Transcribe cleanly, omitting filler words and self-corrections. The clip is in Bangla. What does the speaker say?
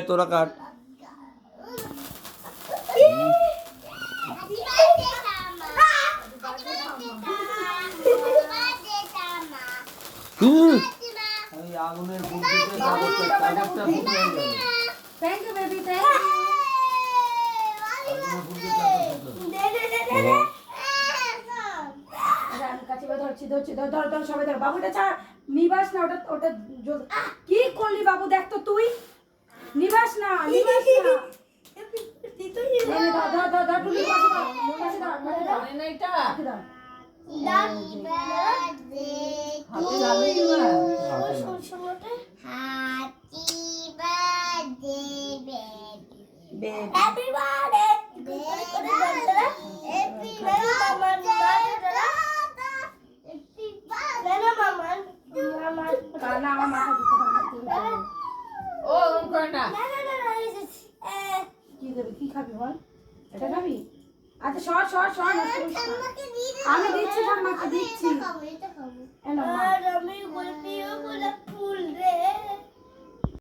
তোরা কাট। আগুনের thank you baby, thank you. সবাই ধর বাবুটা ছাড়, নিবাস না ওটা ওটা কি করলি বাবু, দেখ তো তুই নিবাস না, নিবাস না। কি খাবি বল, এটা খাবি? আচ্ছা সর সর সর, আমি দিচ্ছি, ঠাম্মাকে দিচ্ছি।